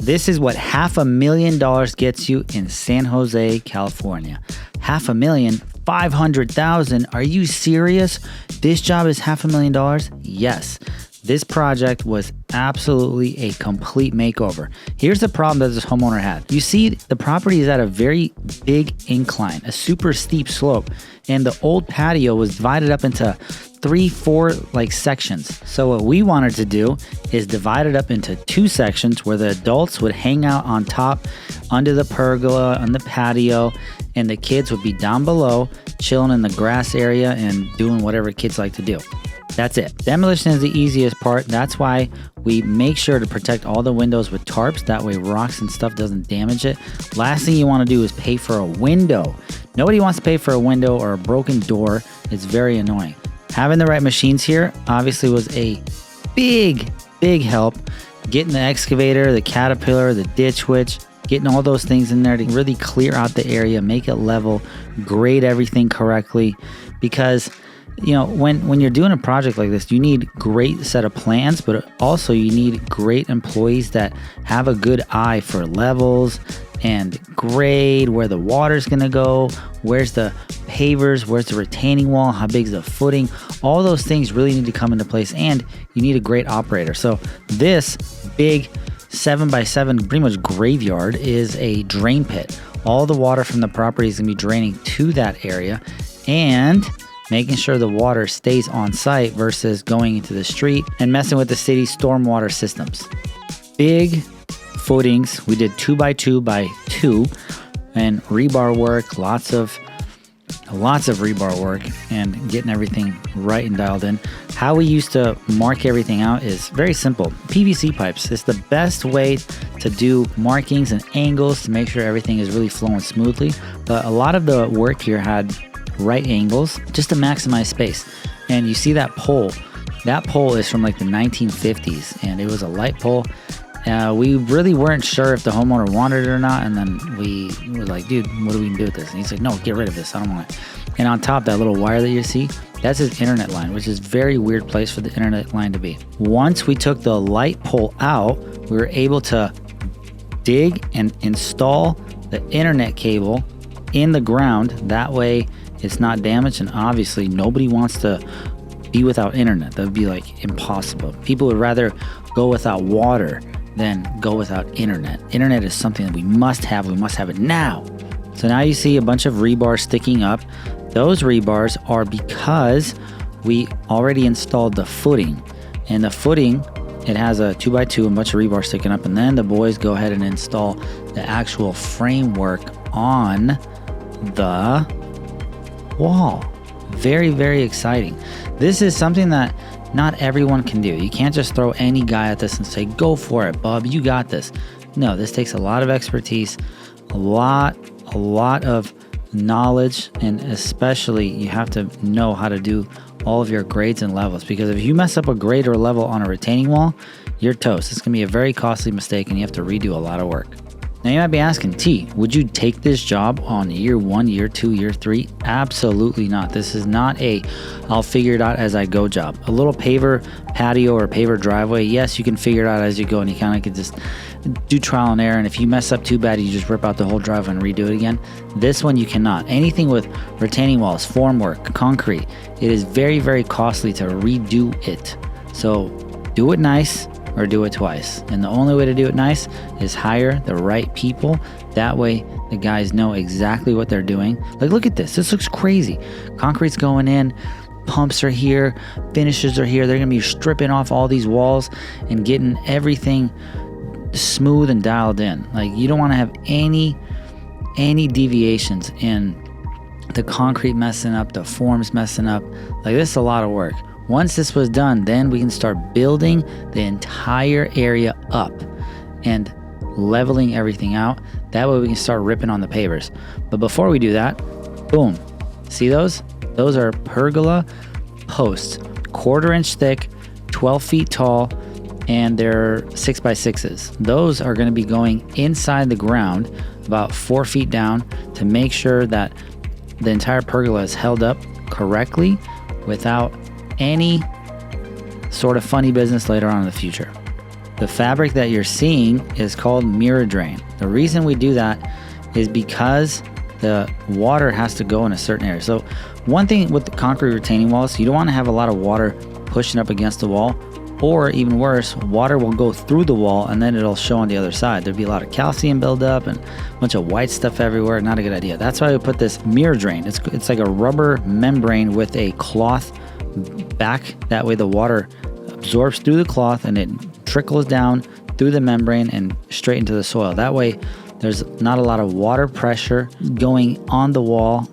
This is what $500,000 gets you in San Jose, California. $500,000. Are you serious? This job is $500,000? Yes. This project was absolutely a complete makeover. Here's the problem that this homeowner had. You see, the property is at a very big incline, a super steep slope, and the old patio was divided up into 3-4 sections. So what we wanted to do is divide it up into 2 sections where the adults would hang out on top under the pergola on the patio, and the kids would be down below chilling in the grass area and doing whatever kids like to do. That's it. Demolition is the easiest part. That's why we make sure to protect all the windows with tarps. That way rocks and stuff doesn't damage it. Last thing you want to do is pay for a window. Nobody wants to pay for a window or a broken door. It's very annoying. Having the right machines here obviously was a big help. Getting the excavator, the caterpillar, the ditch witch, getting all those things in there to really clear out the area, make it level, grade everything correctly. Because when you're doing a project like this, you need great set of plans, but also you need great employees that have a good eye for levels and grade, where the water's gonna go, where's the pavers, where's the retaining wall, how big's the footing. All those things really need to come into place, and you need a great operator. So this big 7x7 pretty much graveyard is a drain pit. All the water from the property is gonna be draining to that area, and making sure the water stays on site versus going into the street and messing with the city's stormwater systems. Big footings. We did 2x2x2 and rebar work, lots of rebar work, and getting everything right and dialed in. How we used to mark everything out is very simple. PVC pipes is the best way to do markings and angles to make sure everything is really flowing smoothly. But a lot of the work here had right angles just to maximize space. And you see that pole. That pole is from the 1950s, and it was a light pole. We really weren't sure if the homeowner wanted it or not, and then we were like, dude, what do we do with this? And he's like, no, get rid of this, I don't want it. And on top, that little wire that you see, that's his internet line, which is a very weird place for the internet line to be. Once we took the light pole out, we were able to dig and install the internet cable in the ground. That way it's not damaged, and obviously nobody wants to be without internet. That would be impossible. People would rather go without water than go without internet. Internet is something that we must have. We must have it now. So now you see a bunch of rebar sticking up. Those rebars are because we already installed the footing. And the footing, it has a 2x2, a bunch of rebar sticking up, and then the boys go ahead and install the actual framework on the wall. Very, very exciting. This is something that not everyone can do. You can't just throw any guy at this and say, go for it, bub, you got this. No, this takes a lot of expertise, a lot of knowledge, and especially you have to know how to do all of your grades and levels, because if you mess up a grade or level on a retaining wall, you're toast. It's gonna be a very costly mistake, and you have to redo a lot of work. Now you might be asking, T, would you take this job on year 1, year 2, year 3? Absolutely not. This is not a I'll figure it out as I go job. A little paver patio or paver driveway, yes, you can figure it out as you go, and you kind of can just do trial and error, and if you mess up too bad, you just rip out the whole driveway and redo it again. This one you cannot. Anything with retaining walls, formwork, concrete, it is very, very costly to redo it. So do it nice or do it twice. And the only way to do it nice is hire the right people. That way the guys know exactly what they're doing. Look at this. This looks crazy. Concrete's going in, pumps are here, finishes are here. They're gonna be stripping off all these walls and getting everything smooth and dialed in. You don't want to have any deviations in the concrete messing up, the forms messing up. This is a lot of work. Once this was done, then we can start building the entire area up and leveling everything out. That way we can start ripping on the pavers. But before we do that, boom, see those? Those are pergola posts, 1/4 inch thick, 12 feet tall, and they're 6x6s. Those are going to be going inside the ground about 4 feet down to make sure that the entire pergola is held up correctly without any sort of funny business later on in the future. The fabric that you're seeing is called mirror drain. The reason we do that is because the water has to go in a certain area. So one thing with the concrete retaining walls, you don't want to have a lot of water pushing up against the wall, or even worse, water will go through the wall and then it'll show on the other side. There'll be a lot of calcium buildup and a bunch of white stuff everywhere. Not a good idea. That's why we put this mirror drain. It's like a rubber membrane with a cloth back. That way the water absorbs through the cloth and it trickles down through the membrane and straight into the soil. That way there's not a lot of water pressure going on the wall.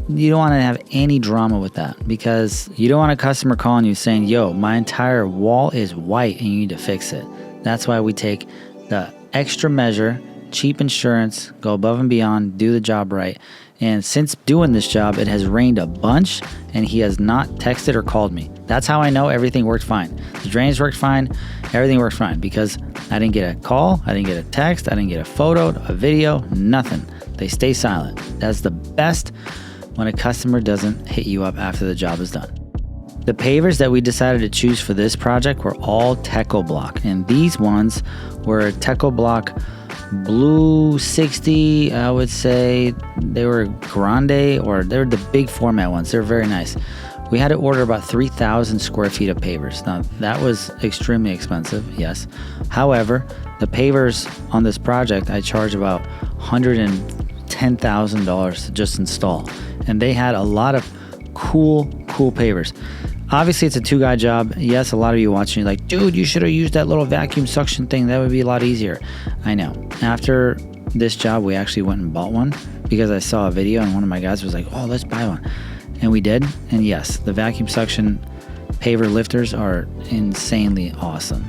You don't want to have any drama with that, because you don't want a customer calling you saying, yo, my entire wall is white and you need to fix it. That's why we take the extra measure, cheap insurance, go above and beyond, do the job right. And since doing this job, it has rained a bunch and he has not texted or called me. That's how I know everything worked fine. The drains worked fine, everything worked fine, because I didn't get a call, I didn't get a text, I didn't get a photo, a video, nothing. They stay silent. That's the best when a customer doesn't hit you up after the job is done. The pavers that we decided to choose for this project were all Teco block, and these ones were Teco block Blue 60. I would say they were grande, or they were the big format ones. They're very nice. We had to order about 3,000 square feet of pavers. Now that was extremely expensive, yes. However, the pavers on this project, I charged about $110,000 to just install. And they had a lot of cool pavers. Obviously, it's a 2-guy job. Yes, a lot of you watching are like, dude, you should have used that little vacuum suction thing. That would be a lot easier. I know. After this job, we actually went and bought one because I saw a video and one of my guys was like, oh, let's buy one. And we did. And yes, the vacuum suction paver lifters are insanely awesome.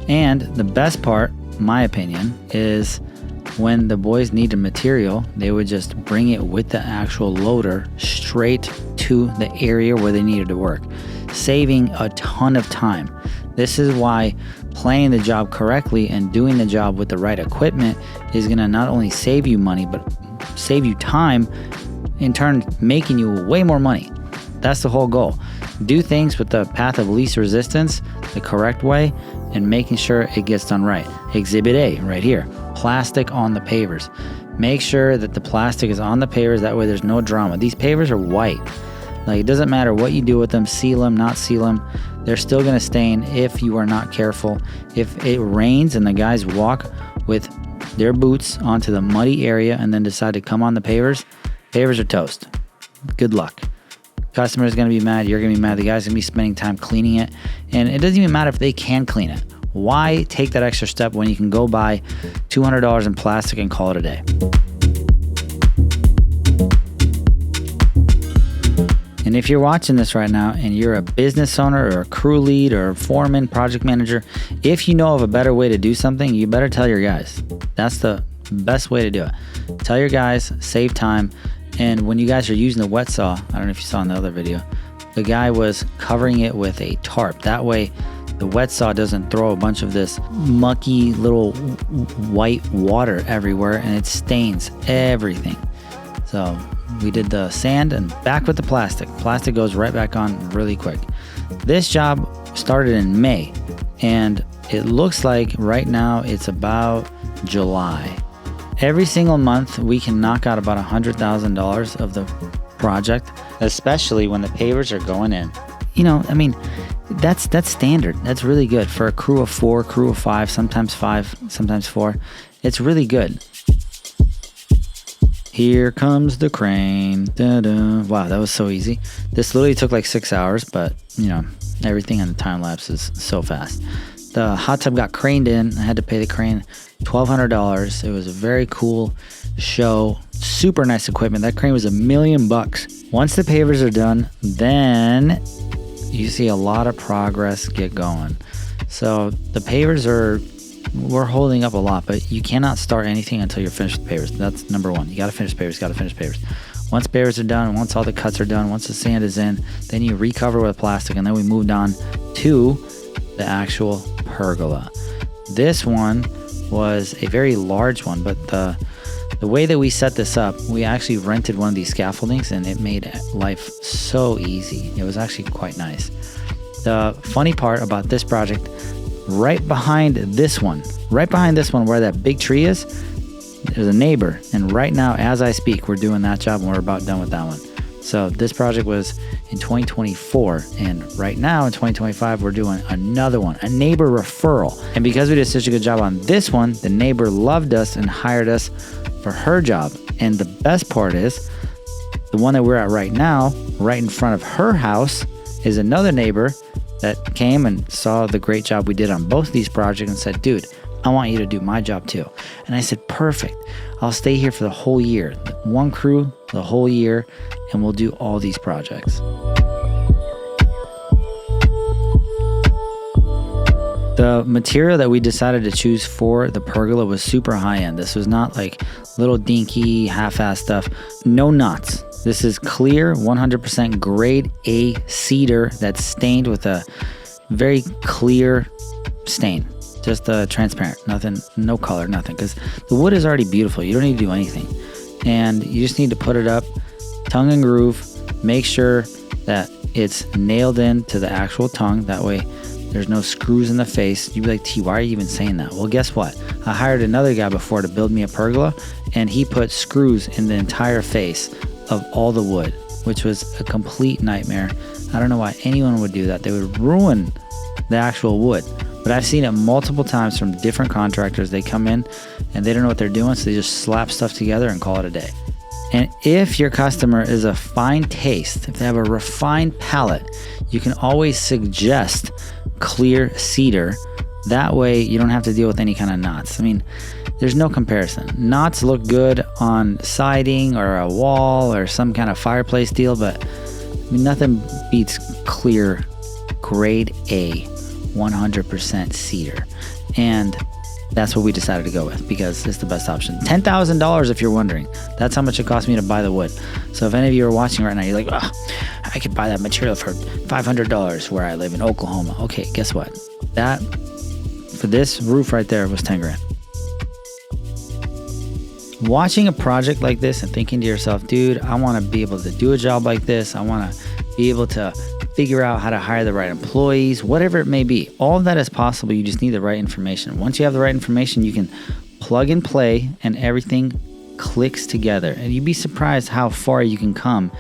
And the best part, my opinion, is when the boys needed material, they would just bring it with the actual loader straight to the area where they needed to work, saving a ton of time. This is why planning the job correctly and doing the job with the right equipment is going to not only save you money, but save you time, in turn making you way more money. That's the whole goal. Do things with the path of least resistance, the correct way, and making sure it gets done right. Exhibit A right here, plastic on the pavers. Make sure that the plastic is on the pavers, that way there's no drama. These pavers are white. Like, it doesn't matter what you do with them, seal them, not seal them, they're still gonna stain if you are not careful. If it rains and the guys walk with their boots onto the muddy area and then decide to come on the pavers, pavers are toast. Good luck. Customer is going to be mad, you're going to be mad, the guy's going to be spending time cleaning it, and it doesn't even matter if they can clean it. Why take that extra step when you can go buy $200 in plastic and call it a day? And if you're watching this right now and you're a business owner or a crew lead or a foreman, project manager, if you know of a better way to do something, you better tell your guys. That's the best way to do it. Tell your guys, save time. And when you guys are using the wet saw, I don't know if you saw in the other video, the guy was covering it with a tarp. That way the wet saw doesn't throw a bunch of this mucky little white water everywhere and it stains everything. So we did the sand and back with the plastic. Plastic goes right back on really quick. This job started in May and it looks like right now it's about July. Every single month, we can knock out about $100,000 of the project, especially when the pavers are going in. You know, I mean, that's standard. That's really good for a crew of 4, crew of 5, sometimes 5, sometimes 4. It's really good. Here comes the crane. Da-da. Wow, that was so easy. This literally took like 6 hours, but you know, everything on the time lapse is so fast. The hot tub got craned in. I had to pay the crane $1,200. It was a very cool show. Super nice equipment. That crane was $1 million. Once the pavers are done, then you see a lot of progress get going. So the pavers we're holding up a lot, but you cannot start anything until you're finished with pavers. That's number one. You got to finish pavers, Once pavers are done, once all the cuts are done, once the sand is in, then you recover with plastic, and then we moved on to the actual pergola. This one was a very large one, but the The way that we set this up, we actually rented one of these scaffoldings and it made life so easy. It was actually quite nice. The funny part about this project, right behind this one where that big tree is, there's a neighbor. And right now, as I speak, we're doing that job and we're about done with that one. So this project was in 2024, and right now in 2025, we're doing another one, a neighbor referral. And because we did such a good job on this one, the neighbor loved us and hired us for her job. And the best part is, the one that we're at right now, right in front of her house, is another neighbor that came and saw the great job we did on both of these projects and said, dude, I want you to do my job too. And I said, perfect. I'll stay here for the whole year. One crew, the whole year, and we'll do all these projects. The material that we decided to choose for the pergola was super high end. This was not like little dinky, half-assed stuff. No knots. This is clear, 100% grade A cedar that's stained with a very clear stain. Just transparent, nothing, no color, nothing. Because the wood is already beautiful. You don't need to do anything. And you just need to put it up, tongue and groove, make sure that it's nailed in to the actual tongue. That way there's no screws in the face. You'd be like, T, why are you even saying that? Well, guess what? I hired another guy before to build me a pergola, and he put screws in the entire face of all the wood, which was a complete nightmare. I don't know why anyone would do that. They would ruin the actual wood. But I've seen it multiple times from different contractors. They come in and they don't know what they're doing, so they just slap stuff together and call it a day. And if your customer is a fine taste, if they have a refined palate, you can always suggest clear cedar. That way you don't have to deal with any kind of knots. I mean, there's no comparison. Knots look good on siding or a wall or some kind of fireplace deal, but I mean, nothing beats clear grade A 100% cedar. And that's what we decided to go with because it's the best option. $10,000 if you're wondering. That's how much it cost me to buy the wood. So if any of you are watching right now, you're like, oh, I could buy that material for $500 where I live in Oklahoma. Okay, guess what? That, for this roof right there, was 10 grand. Watching a project like this and thinking to yourself, dude, I want to be able to do a job like this. I want to be able to figure out how to hire the right employees, whatever it may be. All of that is possible. You just need the right information. Once you have the right information, you can plug and play and everything clicks together. And you'd be surprised how far you can come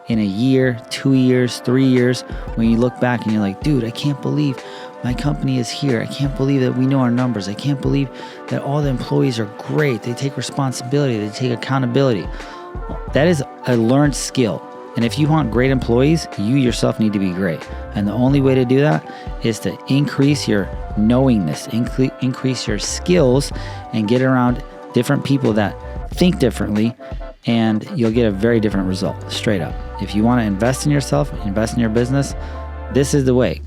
in a year, 2 years, 3 years, when you look back and you're like, dude, I can't believe my company is here. I can't believe that we know our numbers. I can't believe that all the employees are great. They take responsibility. They take accountability. That is a learned skill. And if you want great employees, you yourself need to be great. And the only way to do that is to increase your knowingness, increase your skills, and get around different people that think differently, and you'll get a very different result, straight up. If you want to invest in yourself, invest in your business, this is the way.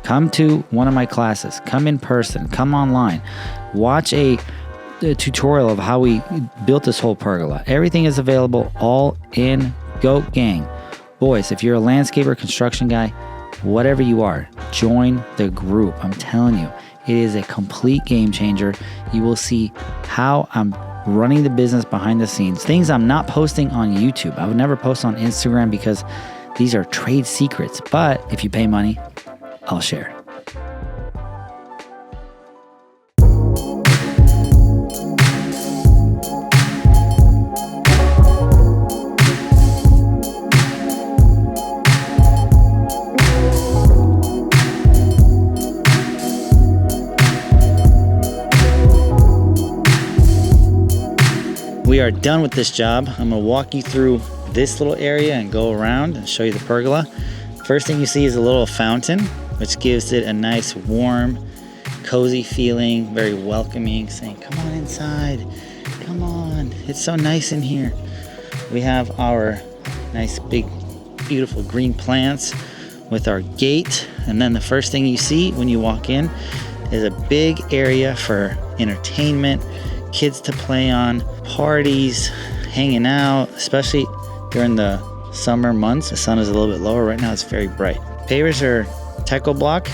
Come to one of my classes, come in person, come online, watch a tutorial of how we built this whole pergola. Everything is available all in Goat Gang. Boys, if you're a landscaper, construction guy, whatever you are, join the group. I'm telling you, it is a complete game changer. You will see how I'm running the business behind the scenes. Things I'm not posting on YouTube. I would never post on Instagram because these are trade secrets. But if you pay money, I'll share. We are done with this job. I'm gonna walk you through this little area and go around and show you the pergola. First thing you see is a little fountain, which gives it a nice, warm, cozy feeling, very welcoming, saying, come on inside, come on, it's so nice in here. We have our nice, big, beautiful green plants with our gate. And then the first thing you see when you walk in is a big area for entertainment, kids to play on, parties, hanging out, especially during the summer months. The sun is a little bit lower. Right now it's very bright. Pavers are techo block.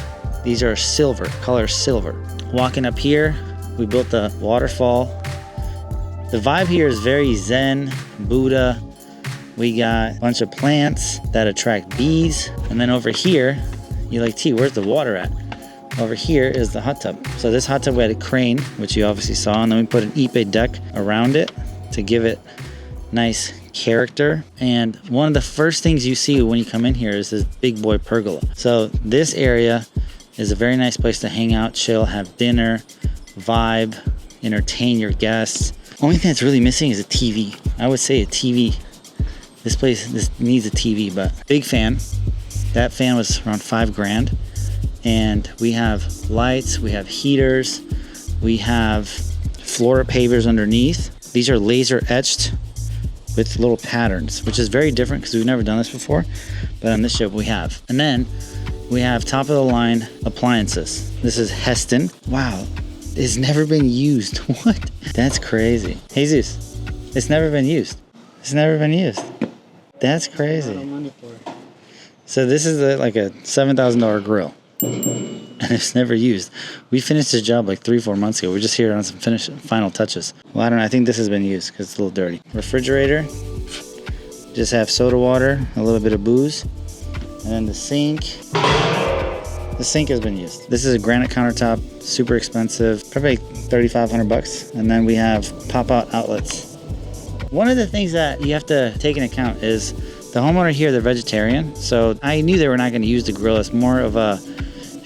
These are silver, color silver. Walking up here, we built the waterfall The vibe here is very Zen, Buddha. We got a bunch of plants that attract bees. And then over here, you're like, T, where's the water at? Over here is the hot tub. So this hot tub, we had a crane, which you obviously saw, and then we put an ipe deck around it to give it nice character. And one of the first things you see when you come in here is this big boy pergola. So this area is a very nice place to hang out, chill, have dinner, vibe, entertain your guests. Only thing that's really missing is a TV. I would say a TV. This needs a TV, but big fan. That fan was around $5,000. And we have lights, we have heaters, we have floor pavers underneath. These are laser etched with little patterns, which is very different because we've never done this before, but on this ship we have. And then we have top of the line appliances. This is Heston. Wow, it's never been used. What? That's crazy. Jesus, it's never been used. It's never been used. That's crazy. So this is like a $7,000 grill. And it's never used. We finished this job like 3-4 months ago. We're just here on some final touches. Well, I don't know. I think this has been used because it's a little dirty. Refrigerator. Just have soda water, a little bit of booze. And then the sink. The sink has been used. This is a granite countertop, super expensive, probably $3,500. And then we have pop-out outlets. One of the things that you have to take into account is the homeowner here, they're vegetarian. So I knew they were not going to use the grill. It's more of a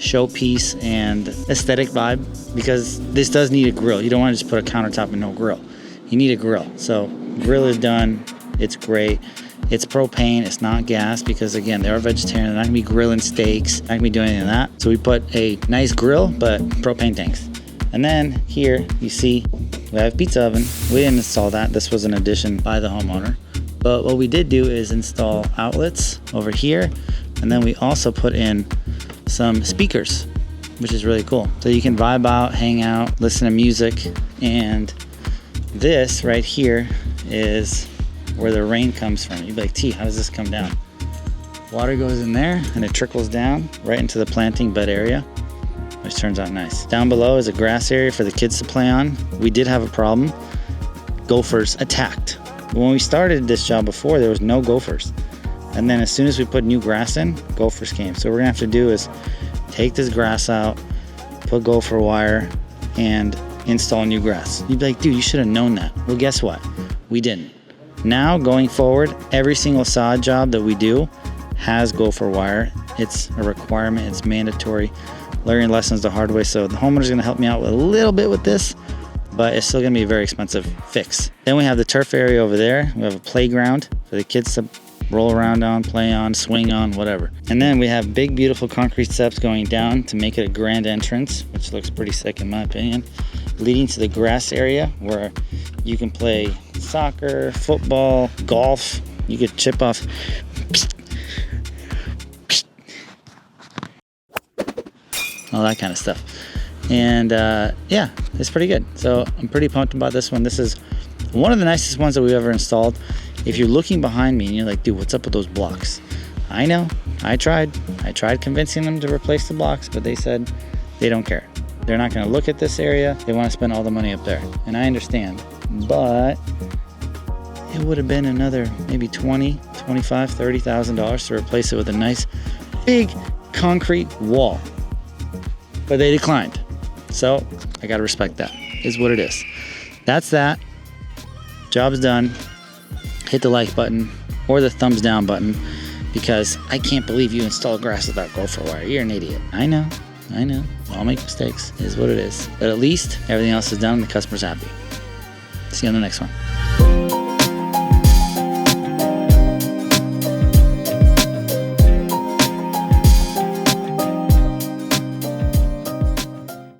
showpiece and aesthetic vibe because this does need a grill. You don't want to just put a countertop and no grill. You need a grill. So grill is done. It's great. It's propane. It's not gas because again, they are vegetarian. They're not gonna be grilling steaks. Not gonna be doing any of that. So we put a nice grill, but propane tanks. And then here you see we have a pizza oven. We didn't install that. This was an addition by the homeowner. But what we did do is install outlets over here. And then we also put in some speakers, which is really cool. So you can vibe out, hang out, listen to music. And this right here is where the rain comes from. You'd be like, T, how does this come down? Water goes in there and it trickles down right into the planting bed area, which turns out nice. Down below is a grass area for the kids to play on. We did have a problem. Gophers attacked. When we started this job before, there was no gophers. And then as soon as we put new grass in, gophers came. So what we're gonna have to do is take this grass out, put gopher wire, and install new grass. You'd be like, dude, you should have known that. Well, guess what? We didn't. Now, going forward, every single sod job that we do has gopher wire. It's a requirement, it's mandatory. Learning lessons the hard way. So the homeowner's gonna help me out with a little bit with this, but it's still gonna be a very expensive fix. Then we have the turf area over there. We have a playground for the kids to roll around on, play on, swing on, whatever. And then we have big, beautiful concrete steps going down to make it a grand entrance, which looks pretty sick in my opinion, leading to the grass area where you can play soccer, football, golf. You could chip off. All that kind of stuff. And yeah, it's pretty good. So I'm pretty pumped about this one. This is one of the nicest ones that we've ever installed. If you're looking behind me and you're like, dude, what's up with those blocks? I know, I tried convincing them to replace the blocks, but they said they don't care. They're not gonna look at this area. They wanna spend all the money up there. And I understand, but it would have been another maybe $20,000, $25,000, $30,000 to replace it with a nice big concrete wall. But they declined. So I gotta respect that, is what it is. That's that. Job's done. Hit the like button or the thumbs down button because I can't believe you installed grass without gopher wire. You're an idiot. I know. I'll make mistakes. It is what it is. But at least everything else is done and the customer's happy. See you on the next one.